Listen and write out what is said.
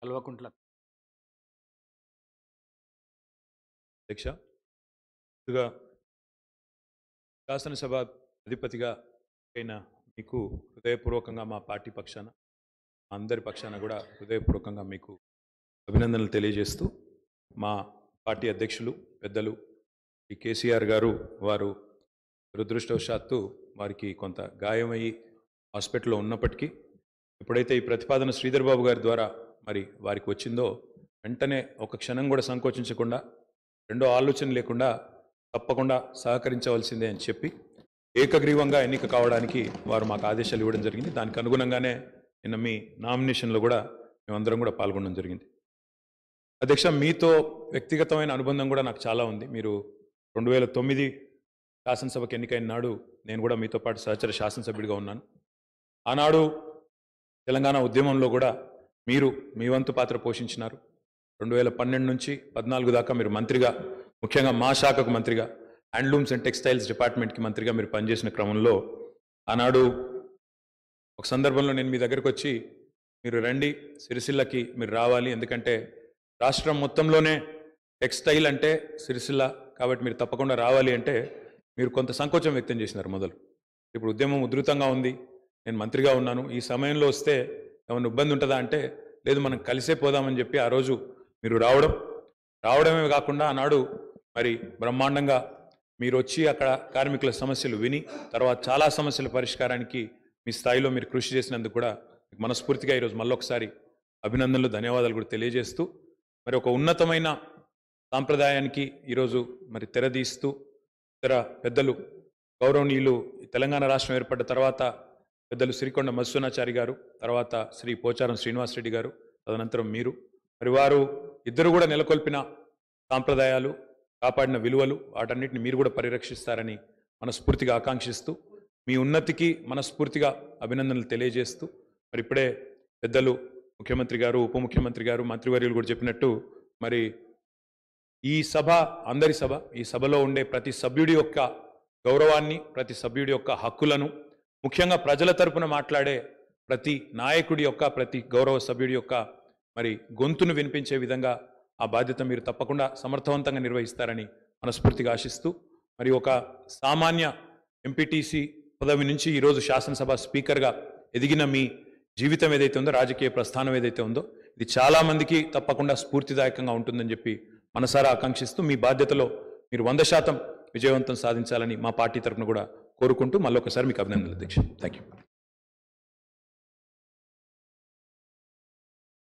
కల్వకుంట్ల అధ్యక్ష, ముందుగా శాసనసభ అధిపతిగా అయిన మీకు హృదయపూర్వకంగా మా పార్టీ పక్షాన మా అందరి పక్షాన కూడా హృదయపూర్వకంగా మీకు అభినందనలు తెలియజేస్తూ, మా పార్టీ అధ్యక్షులు పెద్దలు ఈ కేసీఆర్ గారు వారు దురదృష్టవశాత్తు వారికి కొంత గాయమయ్యి హాస్పిటల్లో ఉన్నప్పటికీ ఎప్పుడైతే ఈ ప్రతిపాదన శ్రీధర్ బాబు గారి ద్వారా మరి వారికి వచ్చిందో వెంటనే ఒక క్షణం కూడా సంకోచించకుండా, రెండో ఆలోచన లేకుండా తప్పకుండా సహకరించవలసిందే అని చెప్పి ఏకగ్రీవంగా ఎన్నిక కావడానికి వారు మాకు ఆదేశాలు ఇవ్వడం జరిగింది. దానికి అనుగుణంగానే నిన్న మీ నామినేషన్లో కూడా మేమందరం కూడా పాల్గొనడం జరిగింది. అధ్యక్ష, మీతో వ్యక్తిగతమైన అనుబంధం కూడా నాకు చాలా ఉంది. మీరు 2009 శాసనసభకు ఎన్నికైన నాడు నేను కూడా మీతో పాటు సహచర శాసనసభ్యుడిగా ఉన్నాను. ఆనాడు తెలంగాణ ఉద్యమంలో కూడా మీరు మీ వంతు పాత్ర పోషించినారు. 2012 నుంచి 14 దాకా మీరు మంత్రిగా, ముఖ్యంగా మా శాఖకు మంత్రిగా, హ్యాండ్లూమ్స్ అండ్ టెక్స్టైల్స్ డిపార్ట్మెంట్కి మంత్రిగా మీరు పనిచేసిన క్రమంలో ఆనాడు ఒక సందర్భంలో నేను మీ దగ్గరకు వచ్చి, మీరు రండి సిరిసిల్లకి మీరు రావాలి, ఎందుకంటే రాష్ట్రం మొత్తంలోనే టెక్స్టైల్ అంటే సిరిసిల్ల కాబట్టి మీరు తప్పకుండా రావాలి అంటే మీరు కొంత సంకోచం వ్యక్తం చేసినారు మొదలు. ఇప్పుడు ఉద్యమం ఉధృతంగా ఉంది, నేను మంత్రిగా ఉన్నాను, ఈ సమయంలో వస్తే ఏమైనా ఇబ్బంది ఉంటుందా అంటే, లేదు మనం కలిసే పోదామని చెప్పి ఆ రోజు మీరు రావడమే కాకుండా ఆనాడు మరి బ్రహ్మాండంగా మీరు వచ్చి అక్కడ కార్మికుల సమస్యలు విని తర్వాత చాలా సమస్యల పరిష్కారానికి మీ స్థాయిలో మీరు కృషి చేసినందుకు కూడా మనస్ఫూర్తిగా ఈరోజు మళ్ళొకసారి అభినందనలు, ధన్యవాదాలు కూడా తెలియజేస్తూ, మరి ఒక ఉన్నతమైన సాంప్రదాయానికి ఈరోజు మరి తెరదీస్తూ ఇతర పెద్దలు గౌరవనీయులు తెలంగాణ రాష్ట్రం ఏర్పడ్డ తర్వాత పెద్దలు శ్రీకొండ మధుసూనాచారి గారు, తర్వాత శ్రీ పోచారం శ్రీనివాసరెడ్డి గారు, తదనంతరం మీరు, మరి వారు ఇద్దరు కూడా నెలకొల్పిన సాంప్రదాయాలు, కాపాడిన విలువలు, వాటన్నిటిని మీరు కూడా పరిరక్షిస్తారని మనస్ఫూర్తిగా ఆకాంక్షిస్తూ, మీ ఉన్నతికి మనస్ఫూర్తిగా అభినందనలు తెలియజేస్తూ, మరి ఇప్పుడే పెద్దలు ముఖ్యమంత్రి గారు, ఉప ముఖ్యమంత్రి గారు, మంత్రివర్యులు కూడా చెప్పినట్టు, మరి ఈ సభ అందరి సభ, ఈ సభలో ఉండే ప్రతి సభ్యుడి యొక్క గౌరవాన్ని, ప్రతి సభ్యుడి యొక్క హక్కులను, ముఖ్యంగా ప్రజల తరపున మాట్లాడే ప్రతి నాయకుడి యొక్క, ప్రతి గౌరవ సభ్యుడి యొక్క మరి గొంతును వినిపించే విధంగా ఆ బాధ్యత మీరు తప్పకుండా సమర్థవంతంగా నిర్వహిస్తారని మనస్ఫూర్తిగా ఆశిస్తూ, మరి ఒక సామాన్య ఎంపీటీసీ పదవి నుంచి ఈరోజు శాసనసభ స్పీకర్గా ఎదిగిన మీ జీవితం ఏదైతే ఉందో, రాజకీయ ప్రస్థానం ఏదైతే ఉందో, ఇది చాలామందికి తప్పకుండా స్ఫూర్తిదాయకంగా ఉంటుందని చెప్పి మనసారా ఆకాంక్షిస్తూ, మీ బాధ్యతలో మీరు 100% విజయవంతం సాధించాలని మా పార్టీ తరఫున కూడా కోరుకుంటూ మళ్ళొకసారి మీకు అభినందనలు అధ్యక్ష. Thank you.